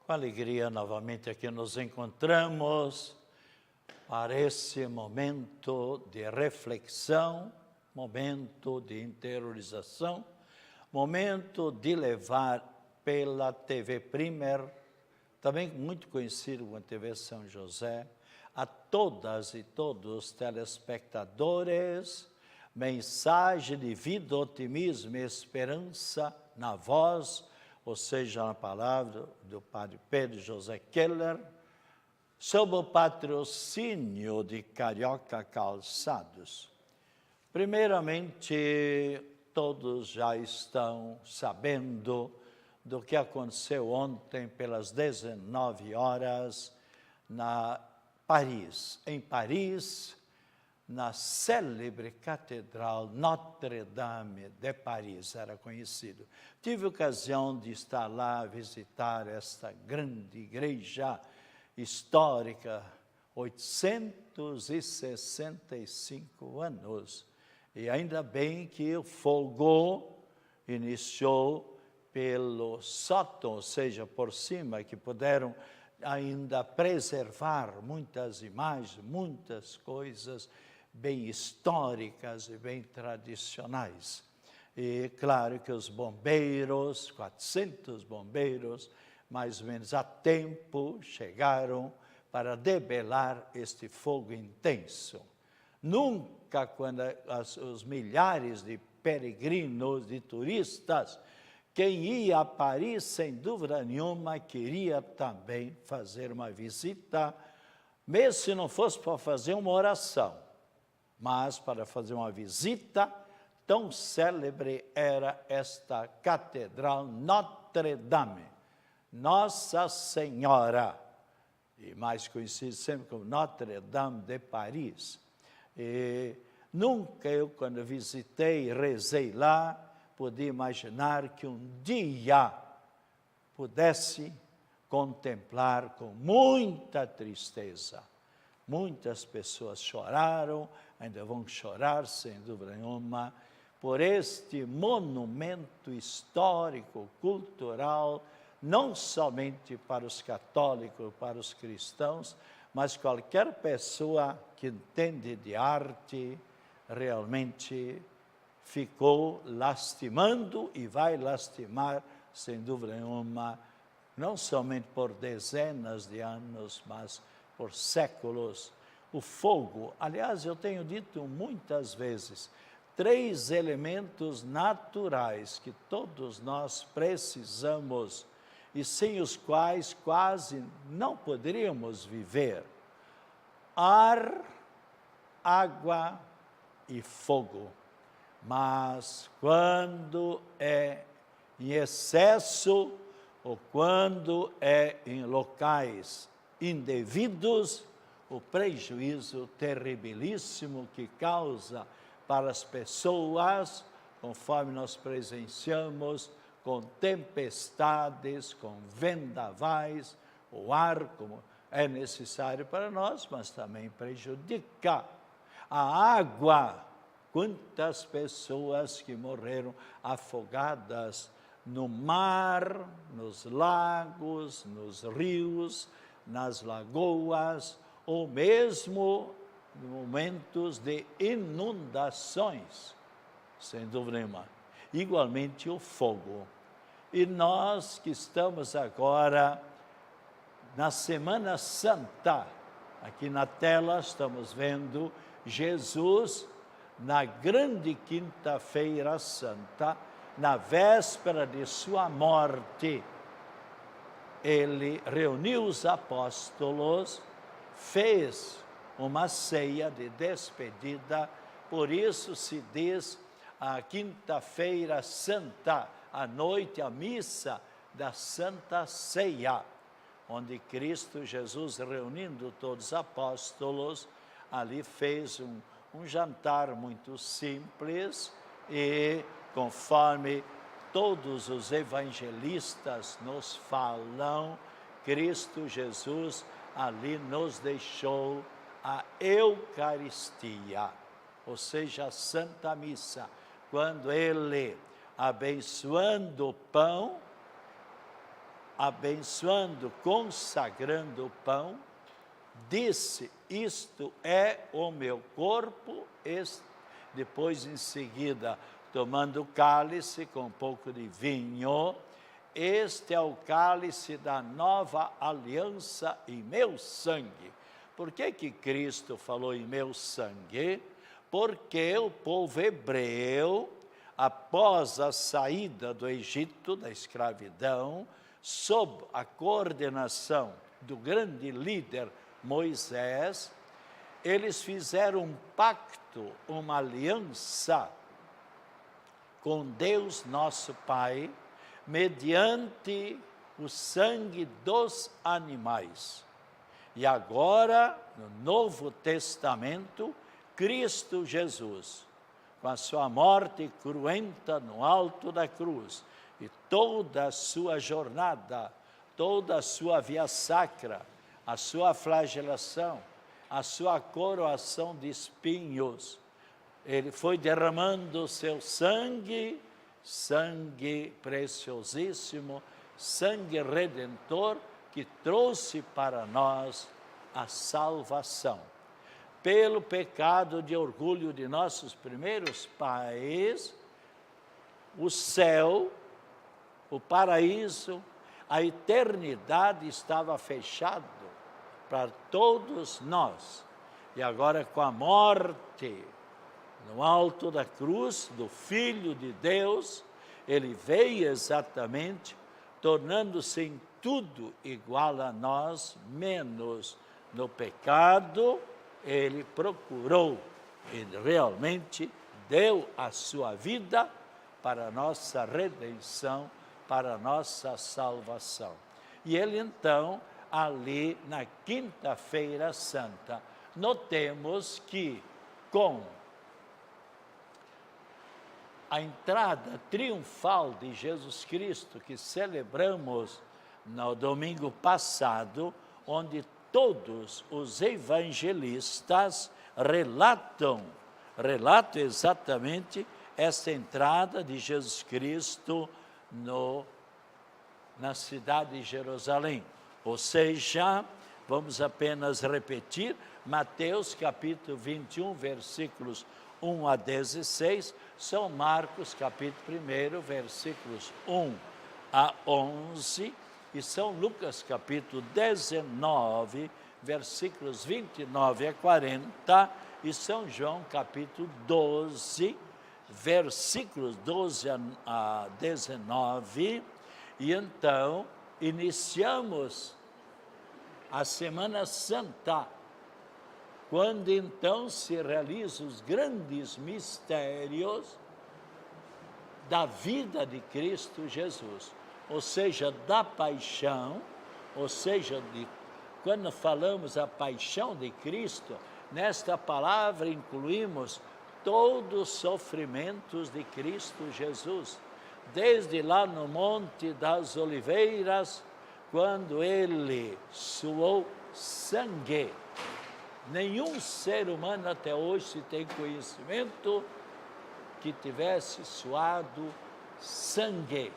Com alegria, novamente aqui nos encontramos para esse momento de reflexão, momento de interiorização, momento de levar pela TV Primer, também muito conhecido como TV São José, a todas e todos os telespectadores, mensagem de vida, otimismo e esperança na voz, ou seja, na palavra do Padre Pedro José Keller, sob o patrocínio de Carioca Calçados. Primeiramente, todos já estão sabendo do que aconteceu ontem pelas 19 horas em Paris, na célebre Catedral Notre-Dame de Paris, era conhecido. Tive ocasião de estar lá, visitar esta grande igreja histórica, 865 anos. E ainda bem que o fogo iniciou pelo sótão, ou seja, por cima, que puderam ainda preservar muitas imagens, muitas coisas bem históricas e bem tradicionais. E claro que os bombeiros, 400 bombeiros, mais ou menos a tempo, chegaram para debelar este fogo intenso. Nunca, quando os milhares de peregrinos, de turistas, quem ia a Paris, sem dúvida nenhuma, queria também fazer uma visita, mesmo se não fosse para fazer uma oração, mas para fazer uma visita, tão célebre era esta Catedral Notre-Dame, Nossa Senhora, e mais conhecida sempre como Notre-Dame de Paris. E nunca eu, quando visitei, rezei lá, podia imaginar que um dia pudesse contemplar com muita tristeza. Muitas pessoas choraram, ainda vão chorar, sem dúvida nenhuma, por este monumento histórico, cultural, não somente para os católicos, para os cristãos, mas qualquer pessoa que entende de arte, realmente ficou lastimando e vai lastimar, sem dúvida nenhuma, não somente por dezenas de anos, mas por séculos. O fogo, aliás, eu tenho dito muitas vezes, 3 elementos naturais que todos nós precisamos e sem os quais quase não poderíamos viver: ar, água e fogo. Mas quando é em excesso ou quando é em locais indevidos, o prejuízo terribilíssimo que causa para as pessoas, conforme nós presenciamos, com tempestades, com vendavais, o ar, como é necessário para nós, mas também prejudica. A água, quantas pessoas que morreram afogadas no mar, nos lagos, nos rios, nas lagoas, ou mesmo em momentos de inundações, sem dúvida nenhuma. Igualmente o fogo. E nós que estamos agora na Semana Santa, aqui na tela estamos vendo Jesus na grande quinta-feira santa, na véspera de sua morte. Ele reuniu os apóstolos, fez uma ceia de despedida, por isso se diz a quinta-feira santa, à noite, a missa da Santa Ceia, onde Cristo Jesus, reunindo todos os apóstolos, ali fez um jantar muito simples e, conforme todos os evangelistas nos falam, Cristo Jesus ali nos deixou a Eucaristia, ou seja, a Santa Missa, quando Ele, abençoando o pão, abençoando, consagrando o pão, disse: isto é o meu corpo. Depois, em seguida, tomando o cálice com um pouco de vinho, este é o cálice da nova aliança em meu sangue. Por que Cristo falou em meu sangue? Porque o povo hebreu, após a saída do Egito, da escravidão, sob a coordenação do grande líder Moisés, eles fizeram um pacto, uma aliança com Deus nosso Pai, mediante o sangue dos animais. E agora, no Novo Testamento, Cristo Jesus, com a sua morte cruenta no alto da cruz, e toda a sua jornada, toda a sua via sacra, a sua flagelação, a sua coroação de espinhos, ele foi derramando o seu sangue, sangue preciosíssimo, sangue redentor, que trouxe para nós a salvação. Pelo pecado de orgulho de nossos primeiros pais, o céu, o paraíso, a eternidade estava fechado para todos nós. E agora, com a morte no alto da cruz do Filho de Deus, ele veio exatamente, tornando-se em tudo igual a nós, menos no pecado. Ele procurou, ele realmente deu a sua vida para a nossa redenção, para a nossa salvação. E ele então, ali na Quinta-feira Santa, notemos que com a entrada triunfal de Jesus Cristo, que celebramos no domingo passado, onde todos os evangelistas relatam exatamente essa entrada de Jesus Cristo na cidade de Jerusalém. Ou seja, vamos apenas repetir, Mateus capítulo 21, versículos 1 a 16, São Marcos capítulo 1, versículos 1 a 11, e São Lucas capítulo 19, versículos 29 a 40, e São João capítulo 12, versículos 12 a 19, e então iniciamos a Semana Santa, quando então se realizam os grandes mistérios da vida de Cristo Jesus, ou seja, da paixão, ou seja, quando falamos a paixão de Cristo, nesta palavra incluímos todos os sofrimentos de Cristo Jesus, desde lá no Monte das Oliveiras, quando ele suou sangue. Nenhum ser humano até hoje se tem conhecimento que tivesse suado sangue.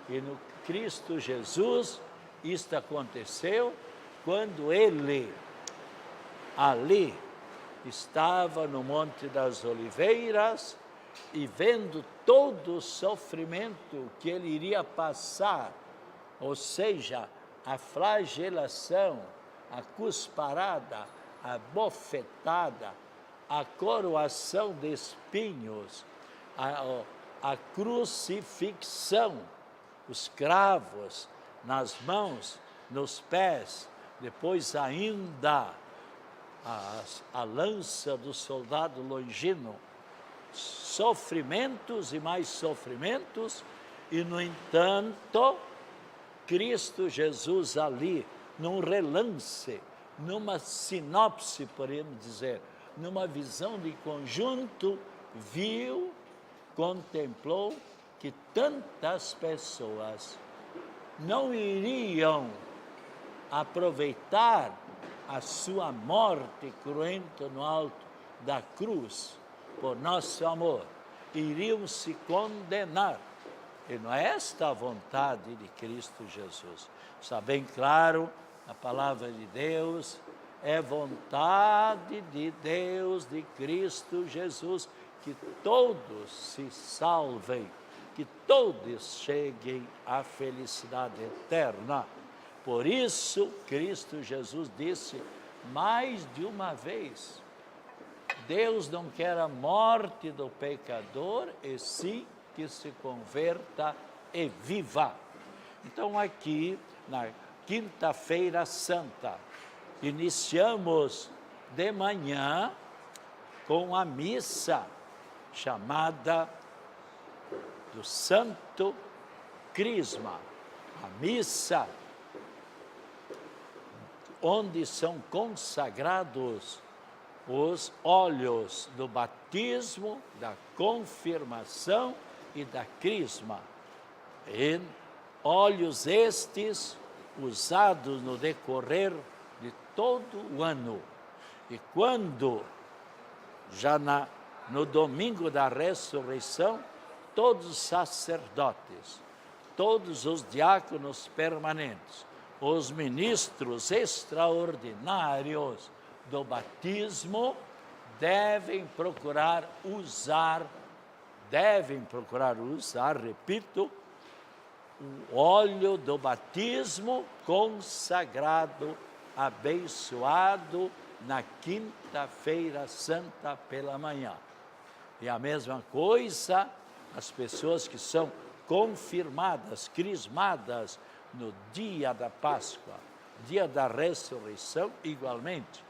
E no Cristo Jesus, isto aconteceu quando ele ali estava no Monte das Oliveiras e vendo todo o sofrimento que ele iria passar, ou seja, a flagelação, a cusparada, a bofetada, a coroação de espinhos, a crucifixão, os cravos nas mãos, nos pés, depois ainda a lança do soldado Longino, sofrimentos e mais sofrimentos, e no entanto, Cristo Jesus ali, num relance, numa sinopse, podemos dizer, numa visão de conjunto, viu, contemplou que tantas pessoas não iriam aproveitar a sua morte cruenta no alto da cruz, por nosso amor, iriam se condenar. E não é esta a vontade de Cristo Jesus. Está bem claro, a palavra de Deus é vontade de Deus, de Cristo Jesus, que todos se salvem, que todos cheguem à felicidade eterna. Por isso, Cristo Jesus disse mais de uma vez, Deus não quer a morte do pecador, e sim que se converta e viva. Então aqui, na Quinta-feira Santa, iniciamos de manhã com a missa chamada do Santo Crisma, a missa onde são consagrados os óleos do batismo, da confirmação e da crisma. E óleos estes usados no decorrer de todo o ano. E quando, já no domingo da ressurreição, todos os sacerdotes, todos os diáconos permanentes, os ministros extraordinários do batismo devem procurar usar, repito, o óleo do batismo consagrado, abençoado na Quinta-feira Santa pela manhã. E a mesma coisa, as pessoas que são confirmadas, crismadas no dia da Páscoa, dia da ressurreição, igualmente.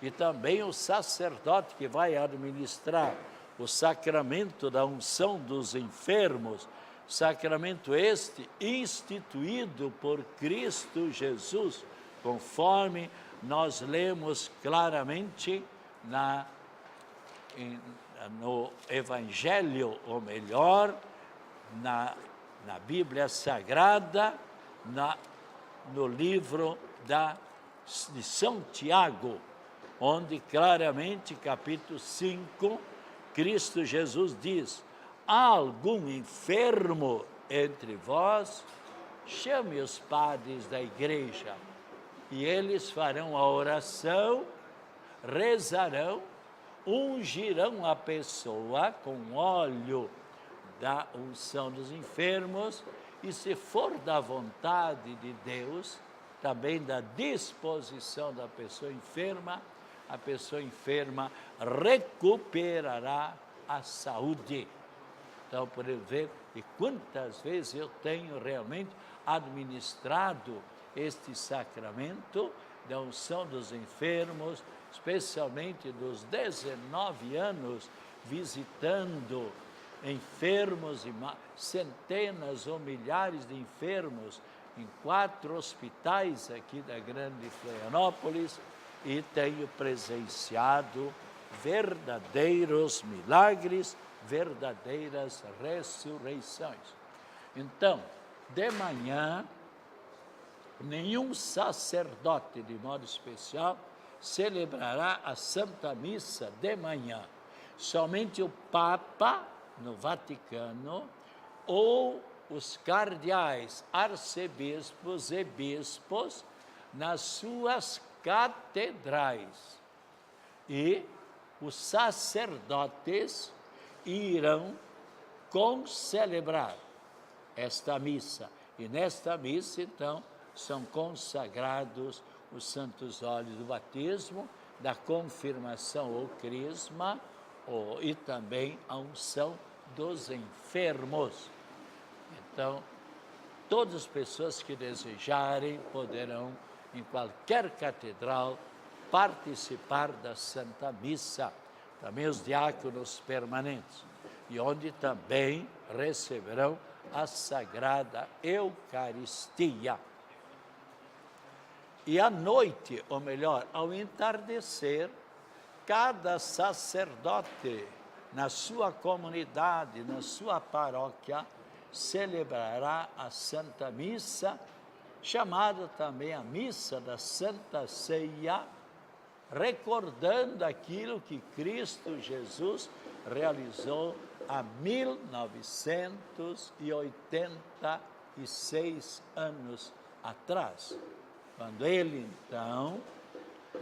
E também o sacerdote que vai administrar o sacramento da unção dos enfermos, sacramento este instituído por Cristo Jesus, conforme nós lemos claramente no Evangelho, ou melhor, na Bíblia Sagrada, no livro de São Tiago, onde claramente, capítulo 5, Cristo Jesus diz, há algum enfermo entre vós? Chame os padres da igreja, e eles farão a oração, rezarão, ungirão a pessoa com óleo da unção dos enfermos, e se for da vontade de Deus, também da disposição da pessoa enferma, a pessoa enferma recuperará a saúde. Então, por ver, e quantas vezes eu tenho realmente administrado este sacramento da unção dos enfermos, especialmente dos 19 anos, visitando enfermos, e centenas ou milhares de enfermos em 4 hospitais aqui da grande Florianópolis, e tenho presenciado verdadeiros milagres, verdadeiras ressurreições. Então, de manhã, nenhum sacerdote, de modo especial, celebrará a Santa Missa de manhã. Somente o Papa, no Vaticano, ou os cardeais, arcebispos e bispos, nas suas catedrais. E os sacerdotes irão concelebrar esta missa. E nesta missa, então, são consagrados os santos óleos do batismo, da confirmação ou crisma, e também a unção dos enfermos. Então, todas as pessoas que desejarem poderão, em qualquer catedral, participar da Santa Missa, também os diáconos permanentes, e onde também receberão a Sagrada Eucaristia. E à noite, ou melhor, ao entardecer, cada sacerdote, na sua comunidade, na sua paróquia, celebrará a Santa Missa, chamada também a Missa da Santa Ceia, recordando aquilo que Cristo Jesus realizou há 1986 anos atrás, quando ele, então,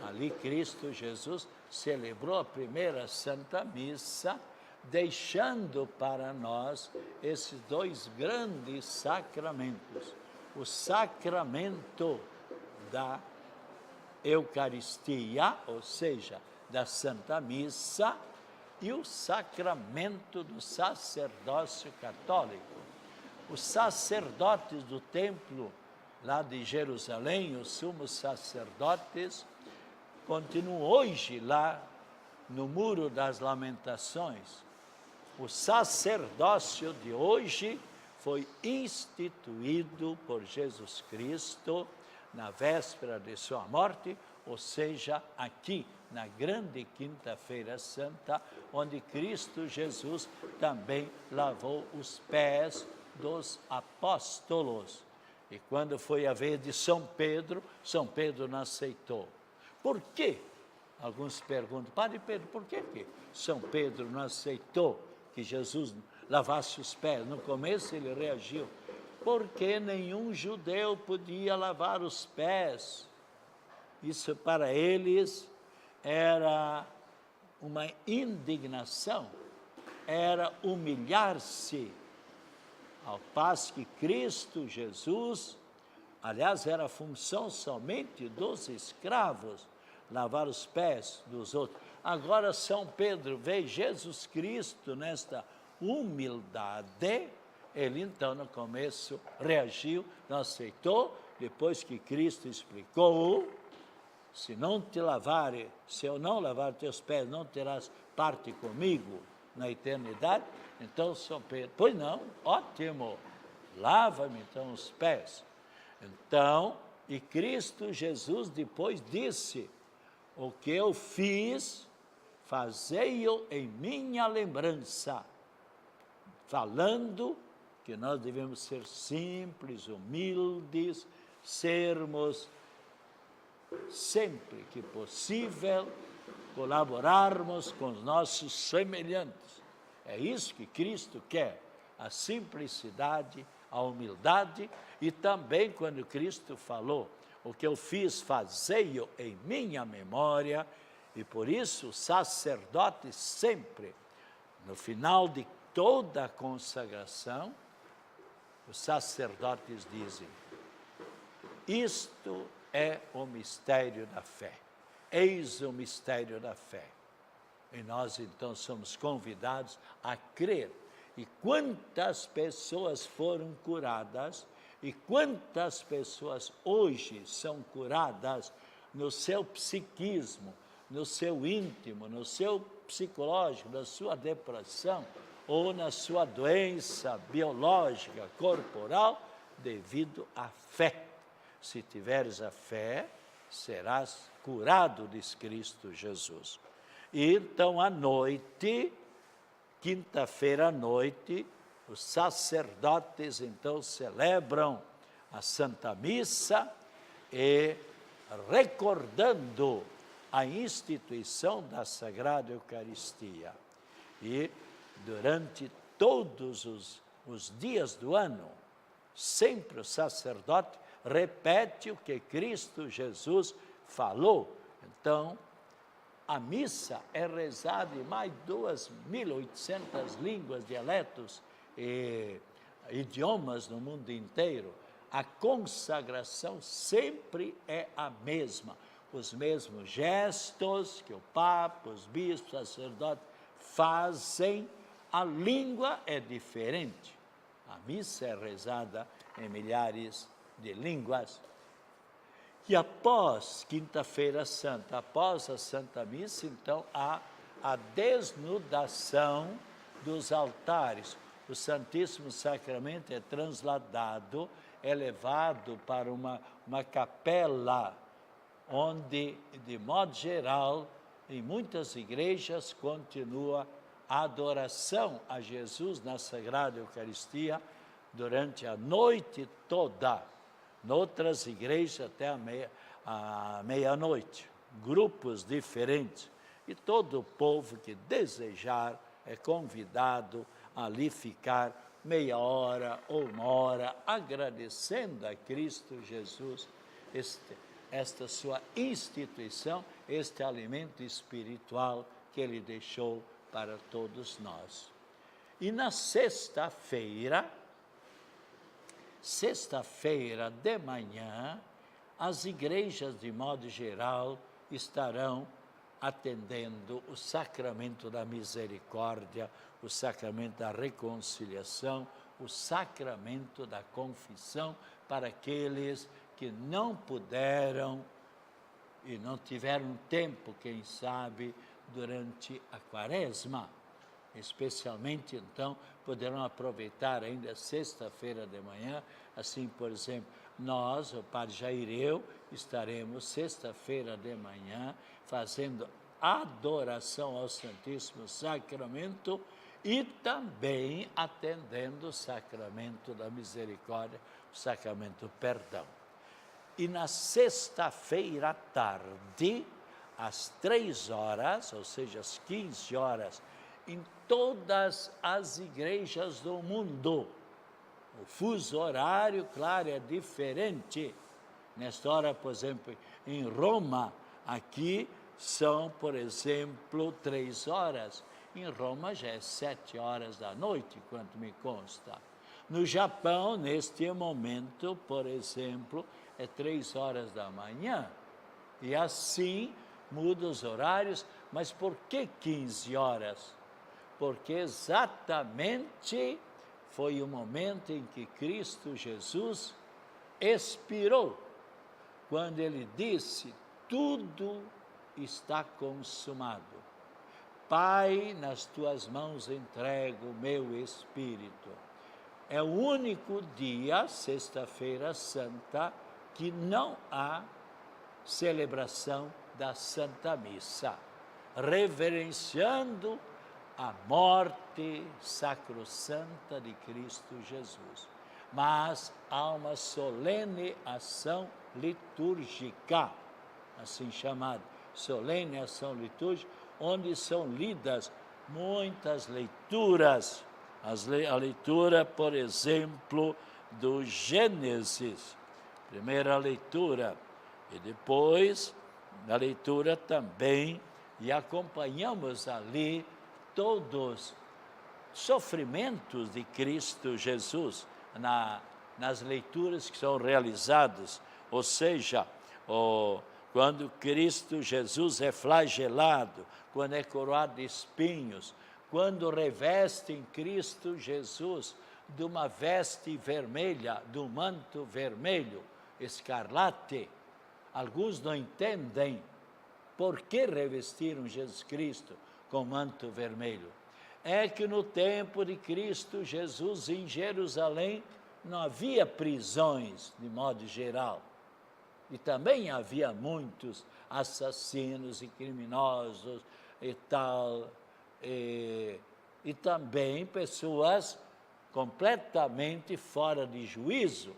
ali Cristo Jesus, celebrou a primeira Santa Missa, deixando para nós esses dois grandes sacramentos. O sacramento da Eucaristia, ou seja, da Santa Missa, e o sacramento do sacerdócio católico. Os sacerdotes do templo lá de Jerusalém, os sumos sacerdotes, continuam hoje lá no Muro das Lamentações. O sacerdócio de hoje foi instituído por Jesus Cristo na véspera de sua morte, ou seja, aqui na grande Quinta-feira Santa, onde Cristo Jesus também lavou os pés dos apóstolos. E quando foi a vez de São Pedro não aceitou. Por quê? Alguns perguntam, Padre Pedro, por que São Pedro não aceitou que Jesus lavasse os pés? No começo ele reagiu, porque nenhum judeu podia lavar os pés. Isso para eles era uma indignação, era humilhar-se, ao passo que Cristo Jesus, aliás, era a função somente dos escravos, lavar os pés dos outros. Agora São Pedro vê Jesus Cristo nesta humildade, ele então no começo reagiu, não aceitou, depois que Cristo explicou, se eu não lavar teus pés, não terás parte comigo na eternidade. Então São Pedro, pois não, ótimo, lava-me então os pés. Então, e Cristo Jesus depois disse, o que eu fiz, fazei-o em minha lembrança, falando que nós devemos ser simples, humildes, sermos sempre que possível, colaborarmos com os nossos semelhantes. É isso que Cristo quer, a simplicidade, a humildade, e também quando Cristo falou, o que eu fiz, fazei-o em minha memória, e por isso os sacerdotes sempre, no final de toda a consagração, os sacerdotes dizem, isto é o mistério da fé, eis o mistério da fé. E nós então somos convidados a crer. E quantas pessoas foram curadas, e quantas pessoas hoje são curadas no seu psiquismo, no seu íntimo, no seu psicológico, na sua depressão, ou na sua doença biológica, corporal, devido à fé. Se tiveres a fé, serás curado, diz Cristo Jesus. E então, à noite, quinta-feira à noite, os sacerdotes, então, celebram a Santa Missa e recordando a instituição da Sagrada Eucaristia. E, durante todos os dias do ano, sempre o sacerdote repete o que Cristo Jesus falou. Então, a missa é rezada em mais de 2.800 línguas, dialetos e idiomas no mundo inteiro. A consagração sempre é a mesma. Os mesmos gestos que o Papa, os bispos, os sacerdotes fazem, a língua é diferente. A missa é rezada em milhares de línguas. E após Quinta-feira Santa, após a Santa Missa, então, há a desnudação dos altares. O Santíssimo Sacramento é transladado, é levado para uma capela, onde, de modo geral, em muitas igrejas, continua a adoração a Jesus na Sagrada Eucaristia durante a noite toda. Noutras igrejas até a meia-noite, grupos diferentes. E todo o povo que desejar é convidado ali ficar meia hora ou uma hora, agradecendo a Cristo Jesus esta sua instituição, este alimento espiritual que Ele deixou para todos nós. E na sexta-feira de manhã, as igrejas, de modo geral, estarão atendendo o sacramento da misericórdia, o sacramento da reconciliação, o sacramento da confissão para aqueles que não puderam e não tiveram tempo, quem sabe, durante a quaresma. Especialmente, então, poderão aproveitar ainda sexta-feira de manhã, assim, por exemplo, nós, o Padre Jair e eu, estaremos sexta-feira de manhã fazendo adoração ao Santíssimo Sacramento e também atendendo o sacramento da misericórdia, o sacramento do perdão. E na sexta-feira à tarde, às 3 horas, ou seja, às 15 horas, em todas as igrejas do mundo. O fuso horário, claro, é diferente. Nesta hora, por exemplo, em Roma, aqui são, por exemplo, 3 horas. Em Roma já é 7 horas da noite, quanto me consta. No Japão, neste momento, por exemplo, é 3 horas da manhã. E assim muda os horários. Mas por que 15 horas? Porque exatamente foi o momento em que Cristo Jesus expirou, quando Ele disse: tudo está consumado. Pai, nas tuas mãos entrego o meu espírito. É o único dia, sexta-feira santa, que não há celebração da Santa Missa, reverenciando a morte sacrossanta de Cristo Jesus. Mas há uma solene ação litúrgica, assim chamada, solene ação litúrgica, onde são lidas muitas leituras. A leitura, por exemplo, do Gênesis, primeira leitura, e depois a leitura também, e acompanhamos ali todos os sofrimentos de Cristo Jesus nas leituras que são realizadas, ou seja, quando Cristo Jesus é flagelado, quando é coroado de espinhos, quando revestem Cristo Jesus de uma veste vermelha, do manto vermelho, escarlate. Alguns não entendem por que revestiram Jesus Cristo com manto vermelho. É que no tempo de Cristo Jesus, em Jerusalém, não havia prisões, de modo geral. E também havia muitos assassinos e criminosos e tal, e também pessoas completamente fora de juízo,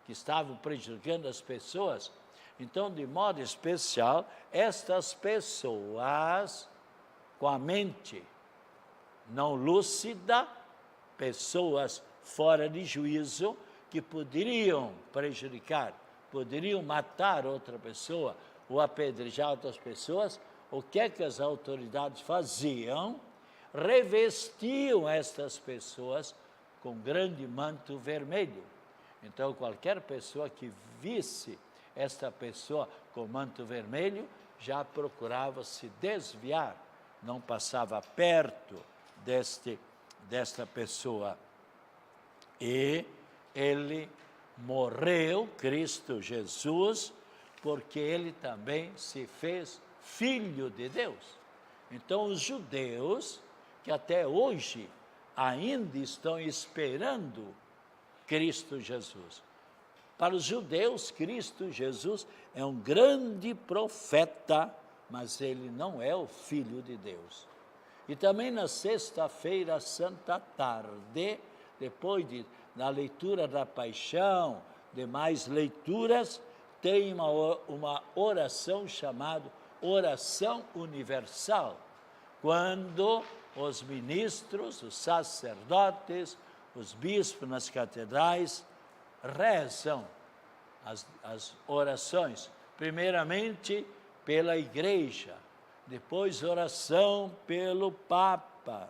que estavam prejudicando as pessoas. Então, de modo especial, estas pessoas com a mente não lúcida, pessoas fora de juízo, que poderiam prejudicar, poderiam matar outra pessoa ou apedrejar outras pessoas. O que é que as autoridades faziam? Revestiam estas pessoas com grande manto vermelho. Então, qualquer pessoa que visse esta pessoa com manto vermelho já procurava se desviar, não passava perto desta pessoa. E ele morreu, Cristo Jesus, porque ele também se fez Filho de Deus. Então, os judeus, que até hoje ainda estão esperando Cristo Jesus. Para os judeus, Cristo Jesus é um grande profeta, mas ele não é o Filho de Deus. E também na sexta-feira santa à tarde, depois da leitura da paixão, demais leituras, tem uma oração chamada oração universal, quando os ministros, os sacerdotes, os bispos nas catedrais rezam as orações, primeiramente pela igreja, depois oração pelo Papa,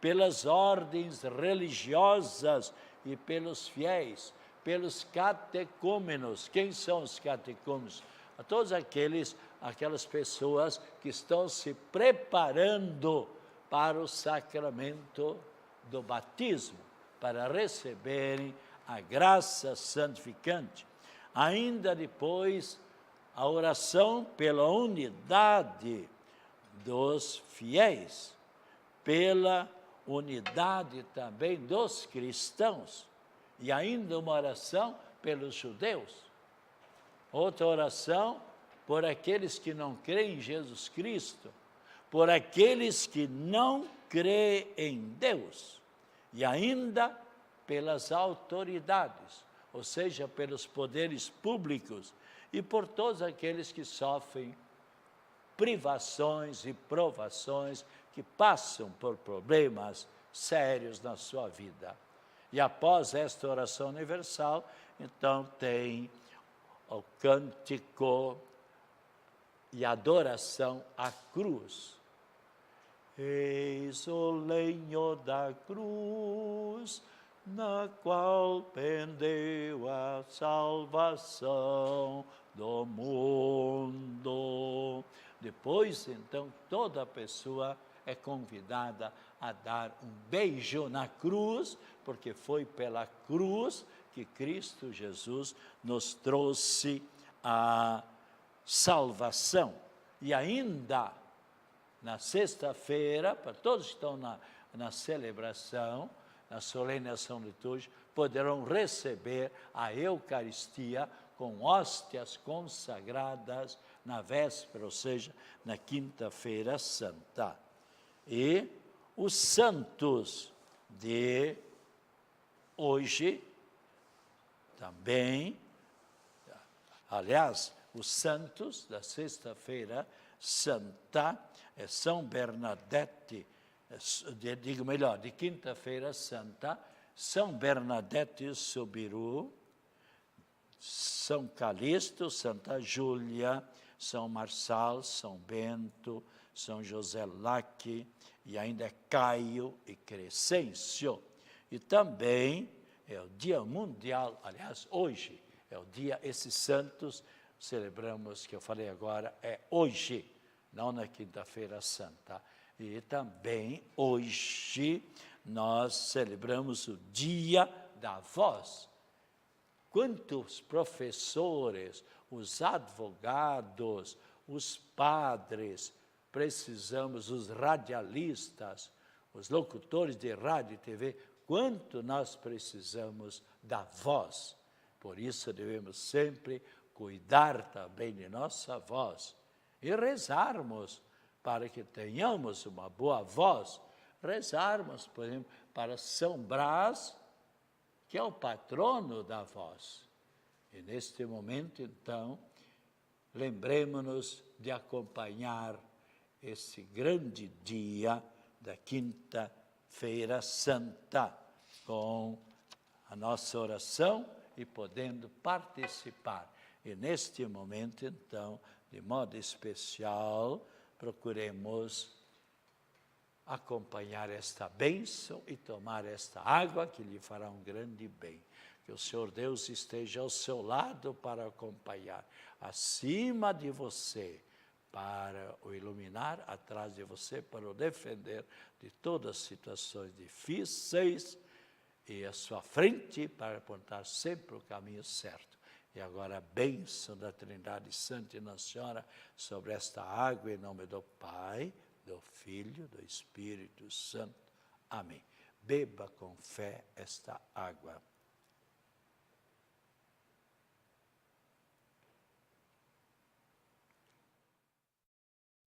pelas ordens religiosas e pelos fiéis, pelos catecúmenos. Quem são os catecúmenos? A todos aquelas pessoas que estão se preparando para o sacramento do batismo, para receberem a graça santificante. Ainda depois, a oração pela unidade dos fiéis, pela unidade também dos cristãos, e ainda uma oração pelos judeus. Outra oração por aqueles que não creem em Jesus Cristo, por aqueles que não creem em Deus, e ainda pelas autoridades, ou seja, pelos poderes públicos, e por todos aqueles que sofrem privações e provações, que passam por problemas sérios na sua vida. E após esta oração universal, então tem o cântico e adoração à cruz. Eis o lenho da cruz, na qual pendeu a salvação do mundo. Depois, então, toda pessoa é convidada a dar um beijo na cruz, porque foi pela cruz que Cristo Jesus nos trouxe a salvação. E ainda, na sexta-feira, para todos que estão na celebração, na solene ação litúrgica, poderão receber a Eucaristia com hóstias consagradas na véspera, ou seja, na quinta-feira santa. E os santos de hoje também, aliás, os santos da sexta-feira santa, São Bernadette, digo melhor, de quinta-feira santa, São Bernadette Sobiru, São Calixto, Santa Júlia, São Marçal, São Bento, São José Laque, e ainda Caio e Crescêncio. E também é o Dia Mundial, aliás, hoje é o dia, esses santos celebramos, que eu falei agora, é hoje, não na quinta-feira santa. E também hoje nós celebramos o Dia da Voz. Quantos professores, os advogados, os padres, precisamos, os radialistas, os locutores de rádio e TV, quanto nós precisamos da voz. Por isso devemos sempre cuidar também de nossa voz e rezarmos para que tenhamos uma boa voz. Rezarmos, por exemplo, para São Brás, que é o patrono da voz. E neste momento, então, lembremos-nos de acompanhar esse grande dia da quinta-feira santa com a nossa oração e podendo participar. E neste momento, então, de modo especial, procuremos acompanhar esta bênção e tomar esta água que lhe fará um grande bem. Que o Senhor Deus esteja ao seu lado para acompanhar, acima de você, para o iluminar, atrás de você, para o defender de todas as situações difíceis, e à sua frente para apontar sempre o caminho certo. E agora a bênção da Trindade Santa e Nossa Senhora sobre esta água, em nome do Pai, do Filho, do Espírito Santo. Amém. Beba com fé esta água.